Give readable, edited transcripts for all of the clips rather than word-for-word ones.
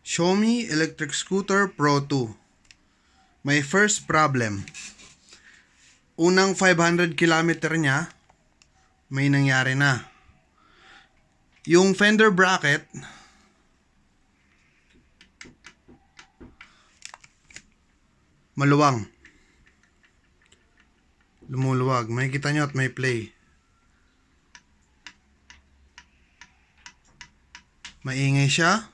Xiaomi Electric Scooter Pro 2. My first problem. Unang 500 kilometer niya, may nangyari na. Yung fender bracket, maluwang. Lumuluwag. Makikita nyo at may play. Maingay siya.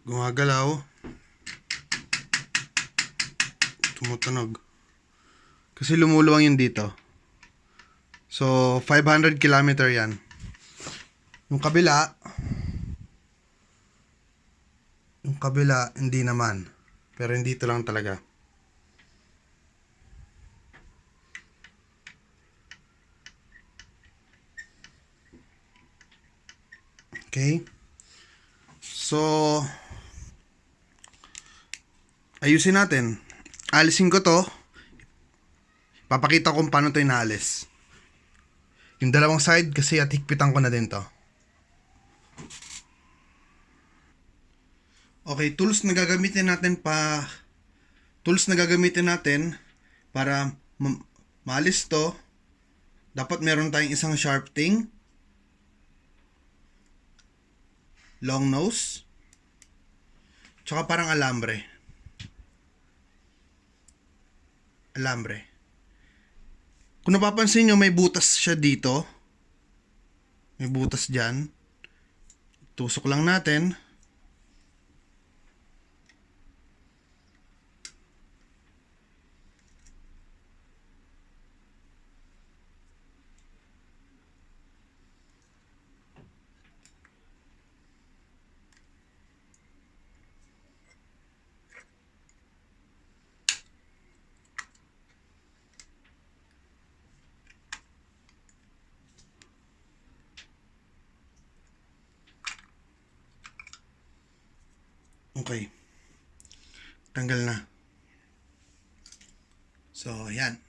Gumagalaw. Tumutunog. Kasi lumuluwang yun dito. So, 500 kilometer yan. Yung kabila, hindi naman. Pero dito lang talaga. Okay? So, ayusin natin. Alisin ko to. Papakita ko kung paano to inaalis. Yung dalawang side kasi at higpitan ko na din to. Okay, tools na gagamitin natin para maalis to. Dapat meron tayong isang sharp thing, long nose, tsaka parang alambre. Kung napapansin nyo, may butas siya dito. May butas dyan. Tusok lang natin. Okay. Tanggal na. So, yan.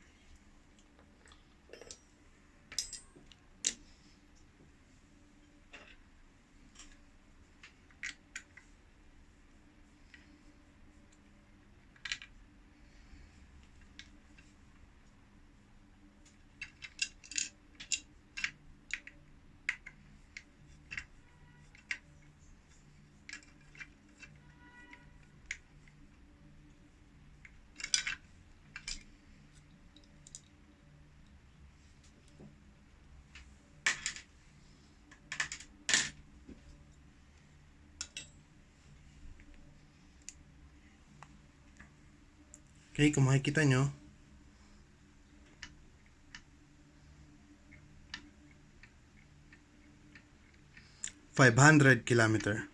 Okay, kung makikita nyo, $500 kilometer.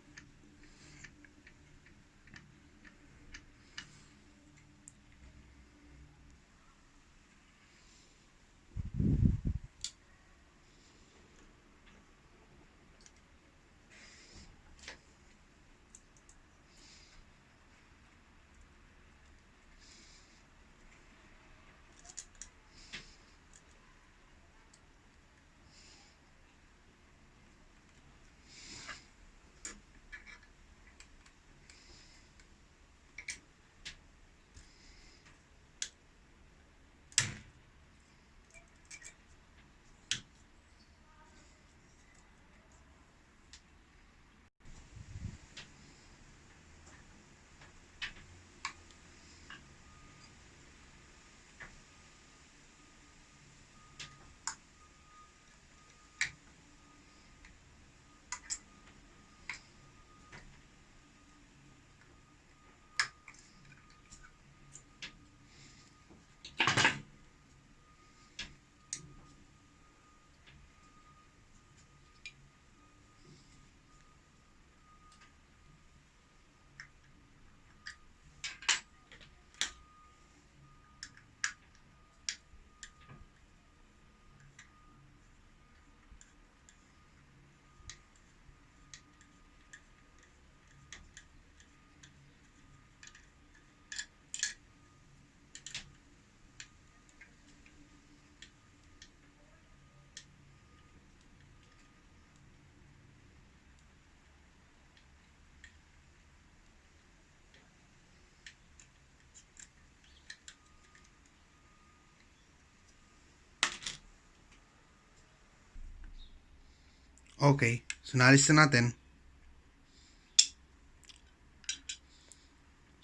Okay, so naalis na natin.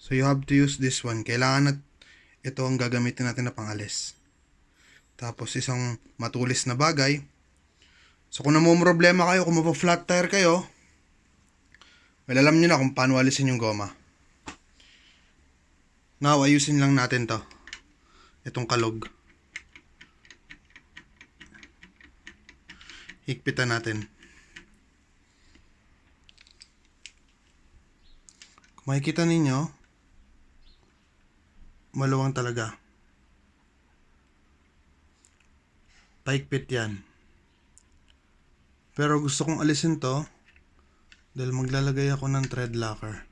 So you have to use this one. Kailangan ito ang gagamitin natin na pangalis. Tapos isang matulis na bagay. So kung namumroblema kayo, kung mapa-flat tire kayo, well, alam nyo na kung paano alisin yung goma. Now, ayusin lang natin to. Itong kalog. Higpitan natin. Kung makikita ninyo, maluwang talaga. Paikpit yan. Pero gusto kong alisin to dahil maglalagay ako ng thread locker.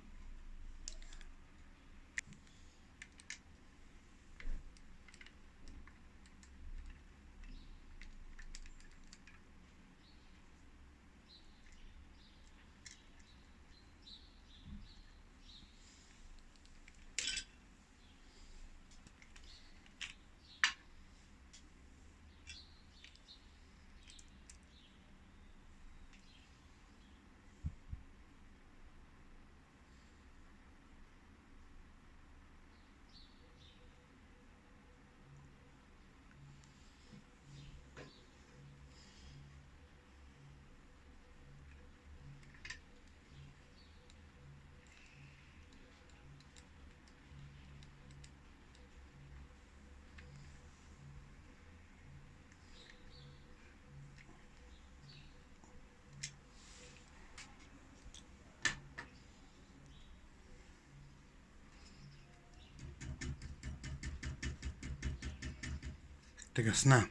Tigas na.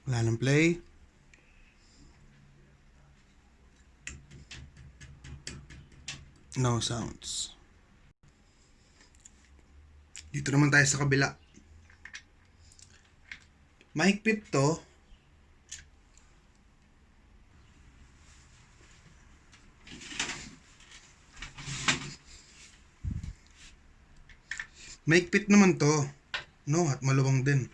Wala nang play. No sounds. Dito naman tayo sa kabila. Mahigpit to. Mahigpit naman to. No, at maluwang din.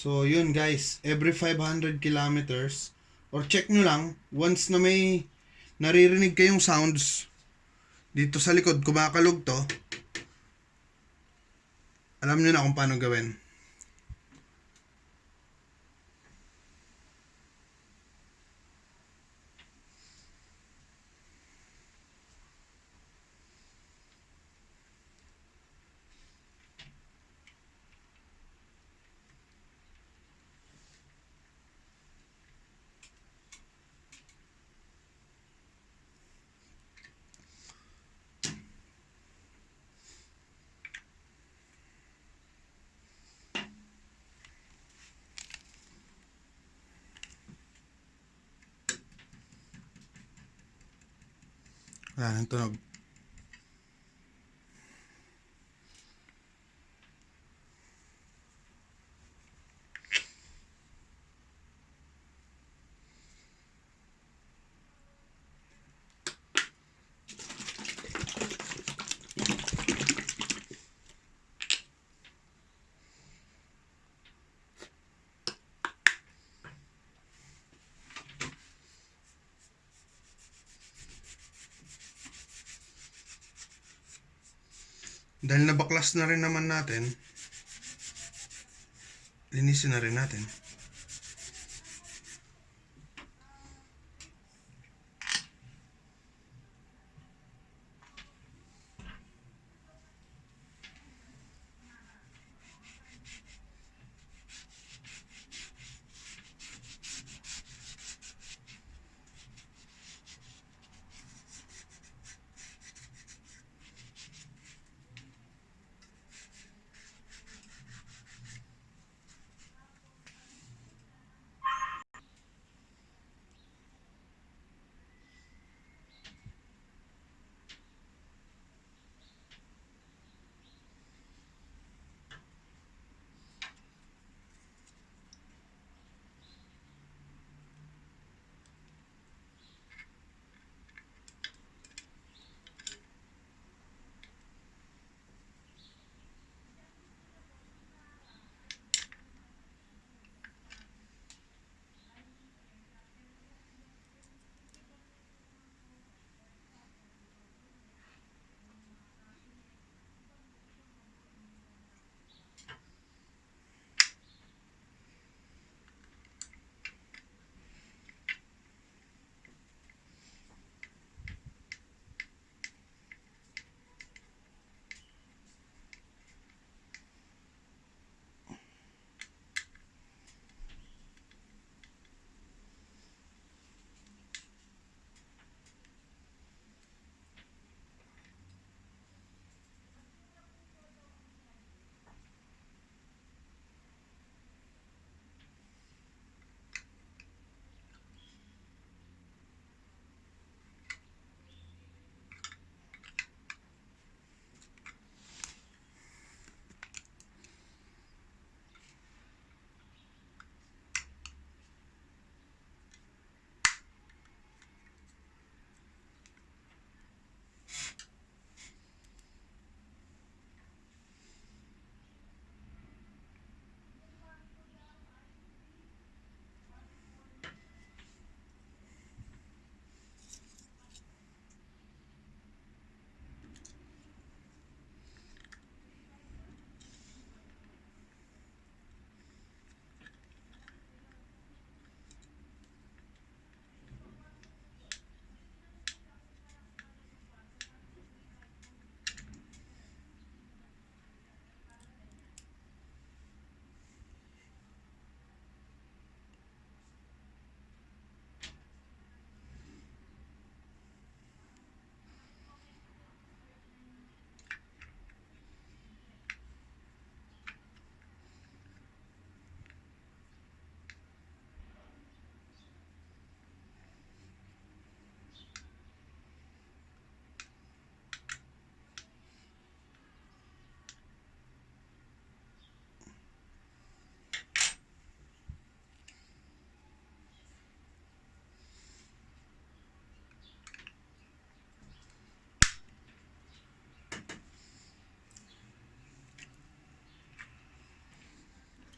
So, yun guys. Every 500 kilometers, or check nyo lang, once na may naririnig kayong sounds dito sa likod, kumakalog to, alam nyo na kung paano gawin. Wala nang tunog. Dahil nabaklas na rin naman natin, linisin na rin natin.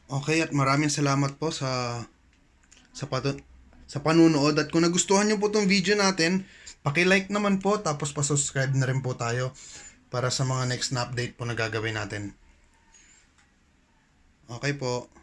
Okay, at maraming salamat po sa sa panunood, at kung nagustuhan niyo po tong video natin, paki-like naman po, tapos pa-subscribe na rin po tayo para sa mga next na update po na gagawin natin. Okay po.